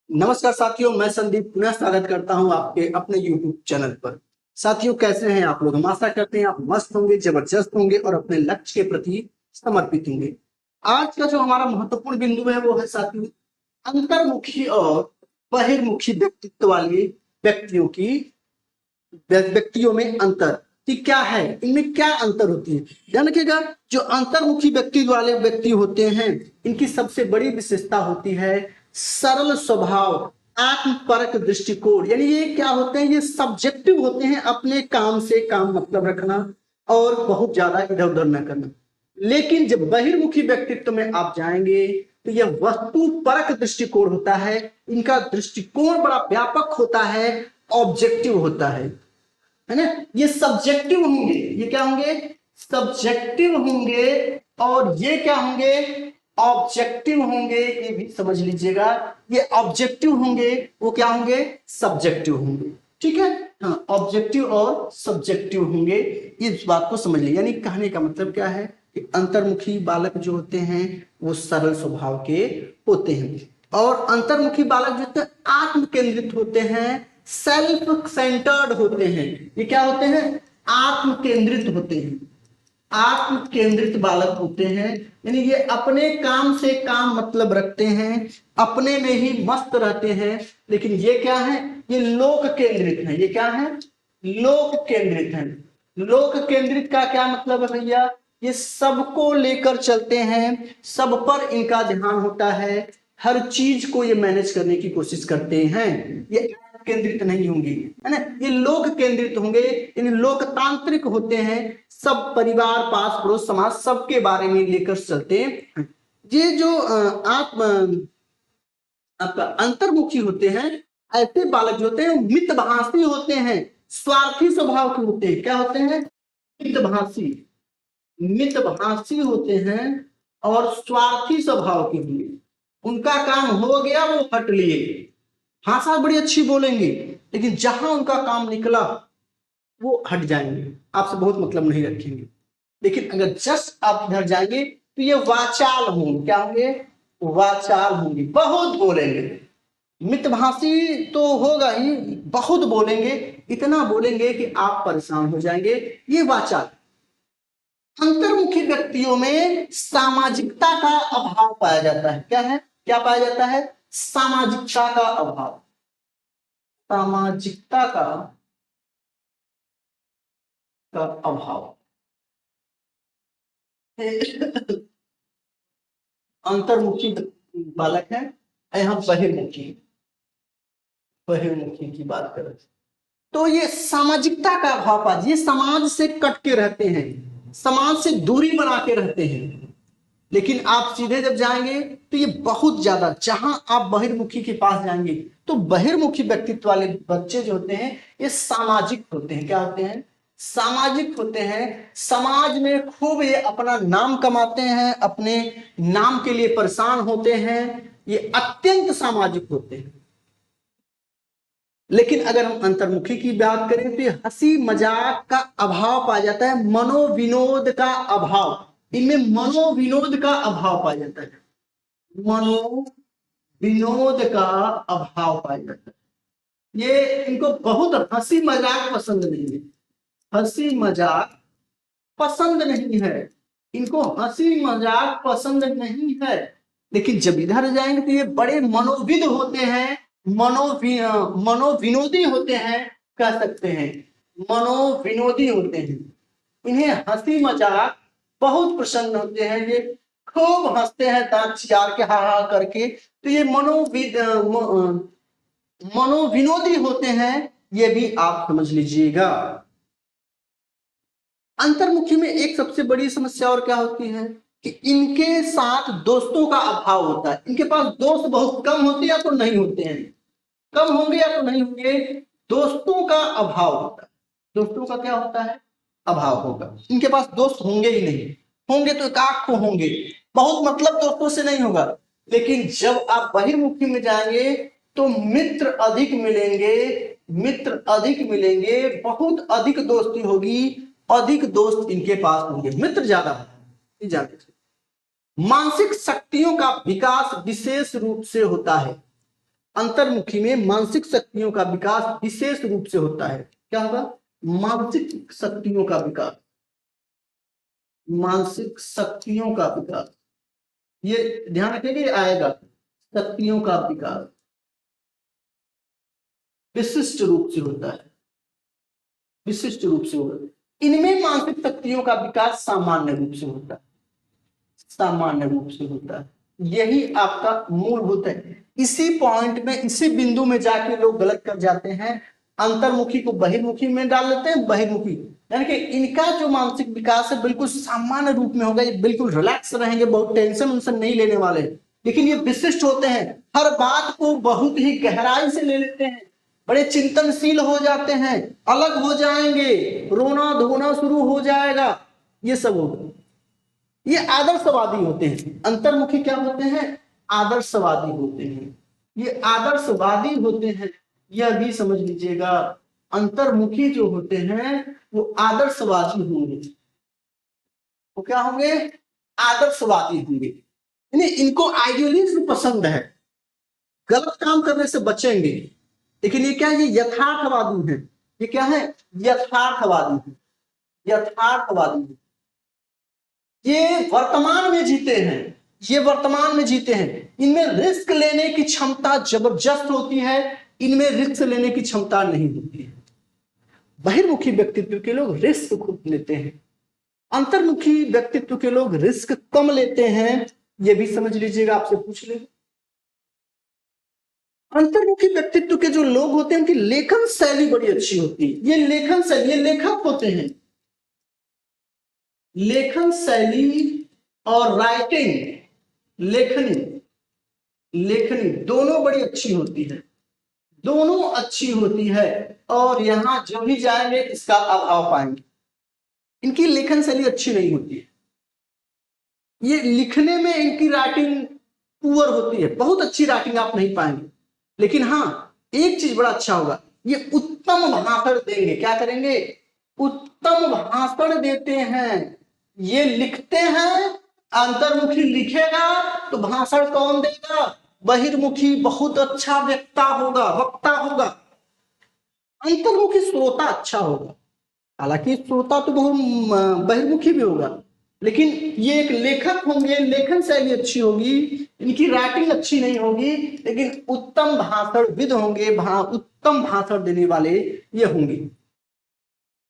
नमस्कार साथियों, मैं संदीप पुनः स्वागत करता हूं आपके अपने YouTube चैनल पर। साथियों, कैसे हैं आप लोग? हम आशा करते हैं आप मस्त होंगे, जबरदस्त होंगे और अपने लक्ष्य के प्रति समर्पित होंगे। आज का जो हमारा महत्वपूर्ण बिंदु है वो है साथियों अंतर्मुखी और बहिर्मुखी व्यक्तित्व वाले व्यक्तियों में अंतर कि क्या है, इनमें क्या अंतर होती है। ध्यान रखिएगा, जो अंतर्मुखी व्यक्ति वाले व्यक्ति होते हैं इनकी सबसे बड़ी विशेषता होती है सरल स्वभाव, आत्मपरक दृष्टिकोण। यानी ये क्या होते हैं, ये सब्जेक्टिव होते हैं, अपने काम से काम मतलब रखना और बहुत ज्यादा इधर उधर न करना। लेकिन जब बहिर्मुखी व्यक्तित्व में आप जाएंगे तो यह वस्तु परक दृष्टिकोण होता है। इनका दृष्टिकोण बड़ा व्यापक होता है, ऑब्जेक्टिव होता है ना। ये सब्जेक्टिव होंगे, ये क्या होंगे, सब्जेक्टिव होंगे, और ये क्या होंगे, ऑब्जेक्टिव होंगे। ये भी समझ लीजिएगा, ये ऑब्जेक्टिव होंगे, वो क्या होंगे, सब्जेक्टिव होंगे। ठीक है, हाँ, ऑब्जेक्टिव और सब्जेक्टिव होंगे, इस बात को समझ लीजिए। यानी कहने का मतलब क्या है कि अंतर्मुखी बालक जो होते हैं वो सरल स्वभाव के होते हैं, और अंतर्मुखी बालक जो होते हैं आत्म केंद्रित होते हैं, सेल्फ सेंटर्ड होते हैं। ये क्या होते हैं, आत्म केंद्रित होते हैं, आत्म केंद्रित बालक होते हैं। यानी ये अपने काम से काम मतलब रखते हैं, अपने में ही मस्त रहते हैं। लेकिन ये क्या है, ये लोक केंद्रित है। ये क्या है, लोक केंद्रित है। लोक केंद्रित का क्या मतलब है भैया, ये सबको लेकर चलते हैं, सब पर इनका ध्यान होता है, हर चीज को ये मैनेज करने की कोशिश करते हैं। ये केंद्रित नहीं होंगे, है ना, ये लोक केंद्रित होंगे, इन लोकतांत्रिक होते हैं, सब परिवार पास पड़ोस समाज सबके बारे में लेकर चलते हैं। ये जो आपका अंतर्मुखी होते हैं, ऐसे बालक जो होते हैं मितभाषी होते हैं, स्वार्थी स्वभाव के होते हैं। क्या होते हैं, मितभाषी, मितभाषी होते हैं और स्वार्थी स्वभाव के होंगे। उनका काम हो गया वो हट लिए, भाषा बड़ी अच्छी बोलेंगे, लेकिन जहां उनका काम निकला वो हट जाएंगे, आपसे बहुत मतलब नहीं रखेंगे। लेकिन अगर जस्ट आप इधर जाएंगे तो ये वाचाल होंगे। क्या होंगे, वाचाल होंगे, बहुत बोलेंगे। मितभाषी तो होगा ही, बहुत बोलेंगे, इतना बोलेंगे कि आप परेशान हो जाएंगे। ये वाचाल। अंतर्मुखी व्यक्तियों में सामाजिकता का अभाव पाया जाता है। क्या है, क्या पाया जाता है, सामाजिकता का अभाव, सामाजिकता का अभाव। अंतर्मुखी बालक है, यहाँ बहिर्मुखी, बहिर्मुखी की बात करें तो ये सामाजिकता का अभाव पा, ये समाज से कट के रहते हैं, समाज से दूरी बना के रहते हैं। लेकिन आप सीधे जब जाएंगे तो ये बहुत ज्यादा, जहां आप बहिर्मुखी के पास जाएंगे तो बहिर्मुखी व्यक्तित्व वाले बच्चे जो होते हैं ये सामाजिक होते हैं। क्या होते हैं, सामाजिक होते हैं, समाज में खूब ये अपना नाम कमाते हैं, अपने नाम के लिए परेशान होते हैं, ये अत्यंत सामाजिक होते हैं। लेकिन अगर हम अंतर्मुखी की बात करें तो ये हंसी मजाक का अभाव पाया जाता है, मनोविनोद का अभाव, इनमें मनोविनोद का अभाव पाया जाता है, मनोविनोद का अभाव पाया जाता है। ये इनको बहुत हंसी मजाक पसंद नहीं है, हंसी मजाक पसंद नहीं है, इनको हंसी मजाक पसंद नहीं है। लेकिन जब इधर जाएंगे तो ये बड़े मनोविद होते हैं, मनोविनोदी होते हैं, कह सकते हैं मनोविनोदी होते हैं। इन्हें हंसी मजाक बहुत पसंद होते हैं, ये खूब हंसते हैं दांत चियार के हा हा करके। तो ये मनोविनोदी होते हैं, ये भी आप समझ लीजिएगा। अंतर्मुखी में एक सबसे बड़ी समस्या और क्या होती है कि इनके साथ दोस्तों का अभाव होता है। इनके पास दोस्त बहुत कम होते हैं या तो नहीं होते हैं, कम होंगे या तो नहीं होंगे, दोस्तों का अभाव होता है। दोस्तों का क्या होता है, अभाव होगा, इनके पास दोस्त होंगे ही नहीं, होंगे तो एकाक को होंगे, बहुत मतलब दोस्तों से नहीं होगा। लेकिन जब आप बहिर्मुखी में जाएंगे तो मित्र अधिक मिलेंगे, मित्र अधिक मिलेंगे, बहुत अधिक दोस्ती होगी, अधिक दोस्त इनके पास होंगे, मित्र ज्यादा होंगे। मानसिक शक्तियों का विकास विशेष रूप से होता है। अंतर्मुखी में मानसिक शक्तियों का विकास विशेष रूप से होता है। क्या होगा? मानसिक शक्तियों का विकास, मानसिक शक्तियों का विकास, ये ध्यान रखेंगे, ये आएगा, शक्तियों का विकास विशिष्ट रूप से होता है, विशिष्ट रूप से होता है। इनमें मानसिक शक्तियों का विकास सामान्य रूप से होता है, सामान्य रूप से होता है। यही आपका मूलभूत है। इसी पॉइंट में, इसी बिंदु में जाके लोग गलत कर जाते हैं, अंतर्मुखी को बहिर्मुखी में डाल लेते हैं, बहिर्मुखी, यानी कि इनका जो मानसिक विकास है बिल्कुल सामान्य रूप में होगा, ये बिल्कुल रिलैक्स रहेंगे, बहुत टेंशन उनसे नहीं लेने वाले, लेकिन ये विशिष्ट होते हैं, हर बात को बहुत ही गहराई से ले लेते हैं, बड़े चिंतनशील हो जाते हैं, अलग हो जाएंगे, रोना धोना शुरू हो जाएगा, ये सब होगा। ये आदर्शवादी होते हैं। अंतर्मुखी क्या होते हैं? आदर्शवादी होते हैं। ये आदर्शवादी होते हैं, यह भी समझ लीजिएगा। अंतर्मुखी जो होते हैं वो आदर्शवादी होंगे। वो क्या होंगे? आदर्शवादी होंगे, यानी इनको आइडियलिज्म पसंद है, गलत काम करने से बचेंगे। लेकिन ये क्या है? ये यथार्थवादी है। ये क्या है? यथार्थवादी है, यथार्थवादी है। ये वर्तमान में जीते हैं, ये वर्तमान में जीते हैं। इनमें रिस्क लेने की क्षमता जबरदस्त होती है, इनमें रिस्क लेने की क्षमता नहीं होती है। बहिर्मुखी व्यक्तित्व के लोग रिस्क खूब लेते हैं, अंतर्मुखी व्यक्तित्व के लोग रिस्क कम लेते हैं, ये भी समझ लीजिएगा, आपसे पूछ ले। अंतर्मुखी व्यक्तित्व के जो लोग होते हैं उनकी लेखन शैली बड़ी अच्छी होती है। ये लेखन शैली, ये लेखक होते हैं, लेखन शैली और राइटिंग, लेखनी, लेखनी दोनों बड़ी अच्छी होती है, दोनों अच्छी होती है। और यहां जो भी जाएंगे इसका अभाव पाएंगे, इनकी लेखन शैली अच्छी नहीं होती है, ये लिखने में इनकी राइटिंग पुअर होती है, बहुत अच्छी राइटिंग आप नहीं पाएंगे। लेकिन हाँ, एक चीज बड़ा अच्छा होगा, ये उत्तम भाषण देंगे। क्या करेंगे? उत्तम भाषण देते हैं। ये लिखते हैं, अंतर्मुखी लिखेगा तो भाषण कौन देगा? बहिर्मुखी बहुत अच्छा वक्ता होगा, वक्ता होगा। अंतर्मुखी श्रोता अच्छा होगा, हालांकि श्रोता तो बहुत बहिर्मुखी भी होगा, लेकिन ये एक लेखक होंगे, लेखन शैली अच्छी होगी, इनकी राइटिंग अच्छी नहीं होगी, लेकिन उत्तम भाषणविद होंगे, उत्तम भाषण देने वाले ये होंगे।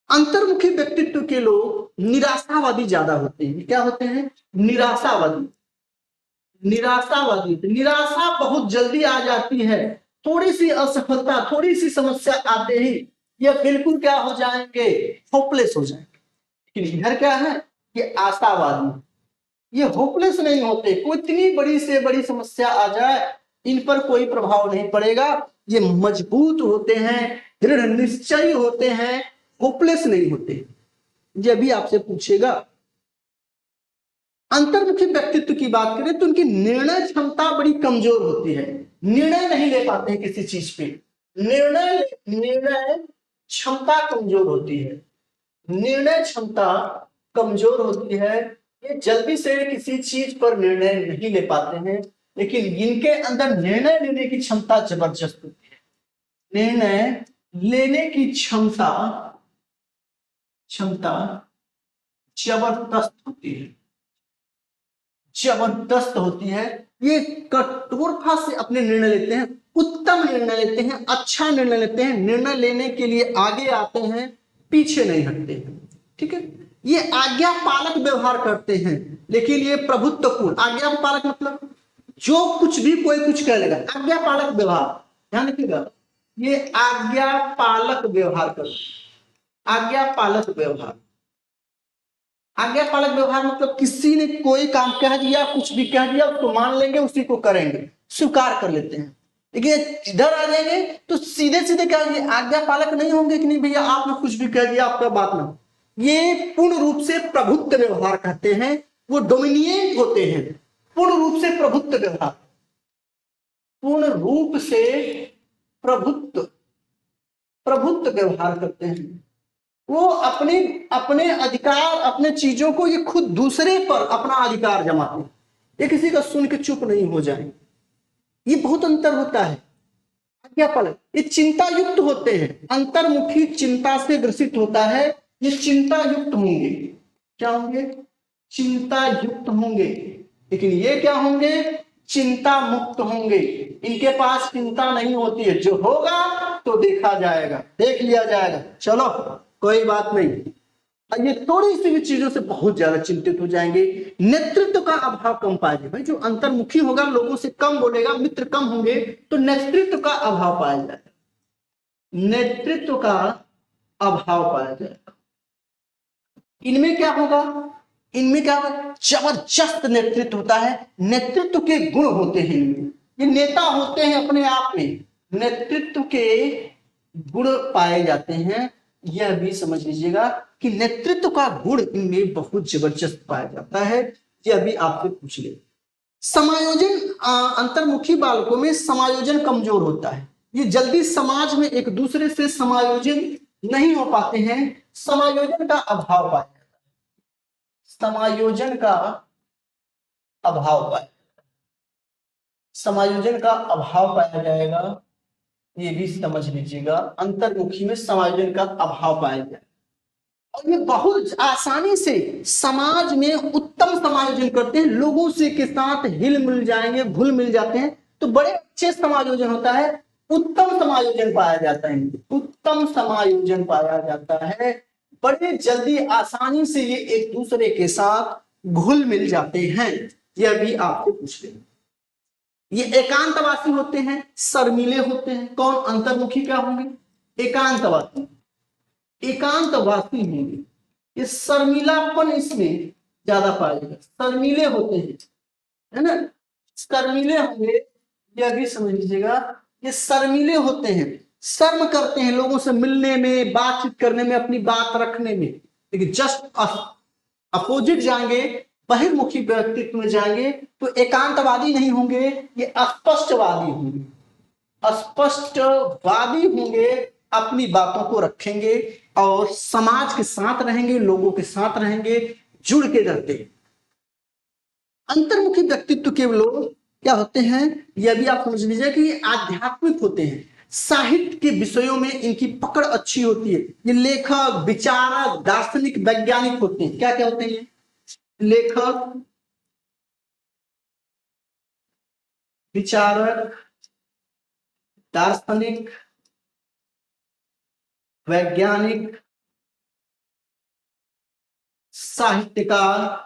अंतर्मुखी व्यक्तित्व के लोग निराशावादी ज्यादा होते हैं। क्या होते हैं? निराशावादी, निराशावादी। निराशा बहुत जल्दी आ जाती है, थोड़ी सी असफलता, थोड़ी सी समस्या आते ही ये बिल्कुल क्या हो जाएंगे? होपलेस हो जाएंगे। लेकिन इधर क्या है? ये आशावादी, ये होपलेस नहीं होते, कोई इतनी बड़ी से बड़ी समस्या आ जाए इन पर कोई प्रभाव नहीं पड़ेगा, ये मजबूत होते हैं, दृढ़ निश्चयी होते हैं, होपलेस नहीं होते। ये भी आपसे पूछेगा। अंतर्मुखी व्यक्तित्व की बात करें तो उनकी निर्णय क्षमता बड़ी कमजोर होती है, निर्णय नहीं ले पाते हैं किसी चीज पे, निर्णय क्षमता कमजोर होती है, निर्णय क्षमता कमजोर होती है। ये जल्दी से किसी चीज पर निर्णय नहीं ले पाते हैं, लेकिन इनके अंदर निर्णय लेने की क्षमता जबरदस्त होती है, निर्णय लेने की क्षमता जबरदस्त होती है, जबरदस्त होती है। ये कठोरता से अपने निर्णय लेते हैं, उत्तम निर्णय लेते हैं, अच्छा निर्णय लेते हैं, निर्णय लेने के लिए आगे आते हैं, पीछे नहीं हटते हैं। ठीक है, ये आज्ञा पालक व्यवहार करते हैं, लेकिन ये प्रभुत्वपूर्ण। आज्ञा पालक मतलब जो कुछ भी कोई कुछ कह लेगा, आज्ञा पालक व्यवहार, ध्यान रखिएगा, ये आज्ञा पालक व्यवहार करते हैं, आज्ञा पालक व्यवहार। आज्ञा पालक व्यवहार मतलब किसी ने कोई काम कह दिया, कुछ भी कह दिया, उसको मान लेंगे, उसी को करेंगे, स्वीकार कर लेते हैं। लेकिन इधर आ जाएंगे तो सीधे सीधे कहेंगे, आज्ञा पालक नहीं होंगे कि नहीं भैया आपने कुछ भी कह दिया, आपका बात ना। ये पूर्ण रूप से प्रभुत्व व्यवहार कहते हैं, वो डोमिनिएट होते हैं, पूर्ण रूप से प्रभुत्व व्यवहार, पूर्ण रूप से प्रभुत्व व्यवहार करते हैं। वो अपने अधिकार, अपने चीजों को ये खुद दूसरे पर अपना अधिकार जमाते हैं, ये किसी का सुन के चुप नहीं हो जाएंगे। ये बहुत अंतर होता है, क्या फल, ये चिंता युक्त होते हैं। अंतर्मुखी चिंता से ग्रसित होता है, ये चिंता युक्त होंगे। क्या होंगे, चिंता युक्त होंगे। लेकिन ये क्या होंगे, चिंता मुक्त होंगे। इनके पास चिंता नहीं होती है, जो होगा तो देखा जाएगा, देख लिया जाएगा, चलो कोई बात नहीं। ये थोड़ी सी भी चीजों से बहुत ज्यादा चिंतित हो जाएंगे। नेतृत्व का अभाव कम पाएंगे। भाई जो अंतर्मुखी होगा, लोगों से कम बोलेगा, मित्र कम होंगे, तो नेतृत्व का अभाव पाया जाएगा, नेतृत्व का अभाव पाया जाएगा। इनमें क्या होगा, इनमें क्या होगा, जबरदस्त नेतृत्व होता है, नेतृत्व के गुण होते हैं इनमें, ये नेता होते हैं अपने आप में, नेतृत्व के गुण पाए जाते हैं। यह भी समझ लीजिएगा कि नेतृत्व का गुण इनमें बहुत जबरदस्त पाया जाता है। यह भी आपसे पूछ ले। समायोजन, अंतर्मुखी बालकों में समायोजन कमजोर होता है, ये जल्दी समाज में एक दूसरे से समायोजन नहीं हो पाते हैं, समायोजन का अभाव पाया जाता है, समायोजन का अभाव पाया, समायोजन का अभाव पाया जाएगा। ये भी समझ लीजिएगा, अंतर्मुखी में समायोजन का अभाव पाया जाएगा। और ये बहुत आसानी से समाज में उत्तम समायोजन करते हैं, लोगों से के साथ हिल मिल जाएंगे, घुल मिल जाते हैं, तो बड़े अच्छे समायोजन होता है, उत्तम समायोजन पाया जाता है, उत्तम समायोजन पाया जाता है। बड़े जल्दी आसानी से ये एक दूसरे के साथ घुल मिल जाते हैं। यह भी आपको पूछ लेंगे। ये एकांतवासी होते हैं, शर्मीले होते हैं। कौन, अंतर्मुखी क्या होंगे, एकांतवासी, एकांतवासी होंगे, ये शर्मिलापन इसमें ज्यादा पाएगा, शर्मीले होते हैं, है ना, शर्मीले होंगे। यह भी समझ लीजिएगा, ये शर्मीले होते हैं, शर्म करते हैं लोगों से मिलने में, बातचीत करने में, अपनी बात रखने में। लेकिन जस्ट अपोजिट जाएंगे, बहिर्मुखी व्यक्तित्व में जाएंगे तो एकांतवादी नहीं होंगे, ये स्पष्टवादी होंगे, स्पष्टवादी होंगे, अपनी बातों को रखेंगे और समाज के साथ रहेंगे, लोगों के साथ रहेंगे, जुड़ के रहते। अंतर्मुखी व्यक्तित्व के लोग क्या होते हैं, यह भी आप समझ लीजिए कि आध्यात्मिक होते हैं, साहित्य के विषयों में इनकी पकड़ अच्छी होती है, ये लेखक, विचारक, दार्शनिक, वैज्ञानिक होते हैं। क्या क्या होते हैं ये, लेखक, विचारक, दार्शनिक, वैज्ञानिक, साहित्यकार।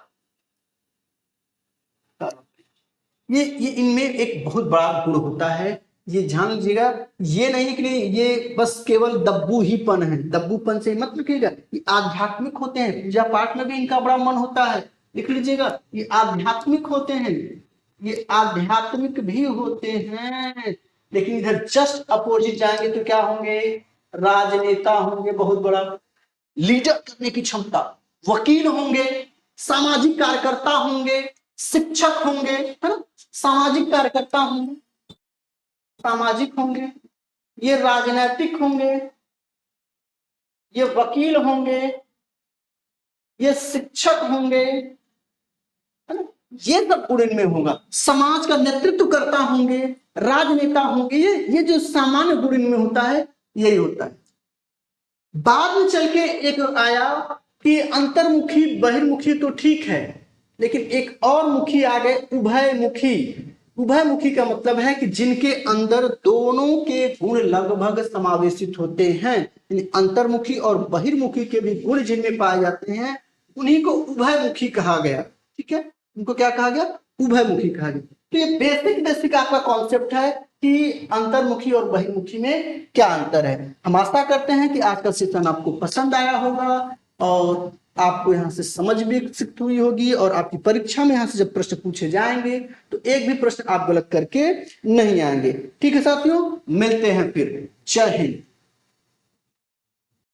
ये इनमें एक बहुत बड़ा गुण होता है, ये जान लीजिएगा। ये नहीं कि ये बस केवल दब्बू ही पन है, दब्बूपन से मत लिखिएगा। ये आध्यात्मिक होते हैं, पूजा पाठ में भी इनका बड़ा मन होता है, लिख लीजिएगा। ये आध्यात्मिक होते हैं, ये आध्यात्मिक भी होते हैं। लेकिन इधर जस्ट अपोजिट जाएंगे तो क्या होंगे, राजनेता होंगे, बहुत बड़ा लीडर करने की क्षमता, वकील होंगे, सामाजिक कार्यकर्ता होंगे, शिक्षक होंगे, है ना, सामाजिक कार्यकर्ता होंगे, सामाजिक होंगे, ये राजनीतिक होंगे, ये वकील होंगे, ये शिक्षक होंगे, है ना, ये सब गुण इनमें होगा। समाज का नेतृत्व करता होंगे, राजनेता होंगे, ये जो सामान्य गुण इनमें होता है, यही होता है। बाद में चल के एक आया कि अंतर्मुखी बहिर्मुखी तो ठीक है, लेकिन एक और मुखी आ गए, उभयमुखी। उभयमुखी का मतलब है कि जिनके अंदर दोनों के गुण लगभग समावेशित होते हैं, अंतर्मुखी और बहिर्मुखी के भी गुण जिनमें पाए जाते हैं, उन्हीं को उभयमुखी कहा गया। ठीक है, उनको क्या कहा गया, उभयमुखी कहा गया। तो ये बेसिक आपका कॉन्सेप्ट है कि अंतर्मुखी और बहिर्मुखी में क्या अंतर है। हम आशा करते हैं कि आज का सेशन आपको पसंद आया होगा और आपको यहाँ से समझ भी विकसित हुई होगी, और आपकी परीक्षा में यहाँ से जब प्रश्न पूछे जाएंगे तो एक भी प्रश्न आप गलत करके नहीं आएंगे। ठीक है साथियों, मिलते हैं फिर। जय हिंद।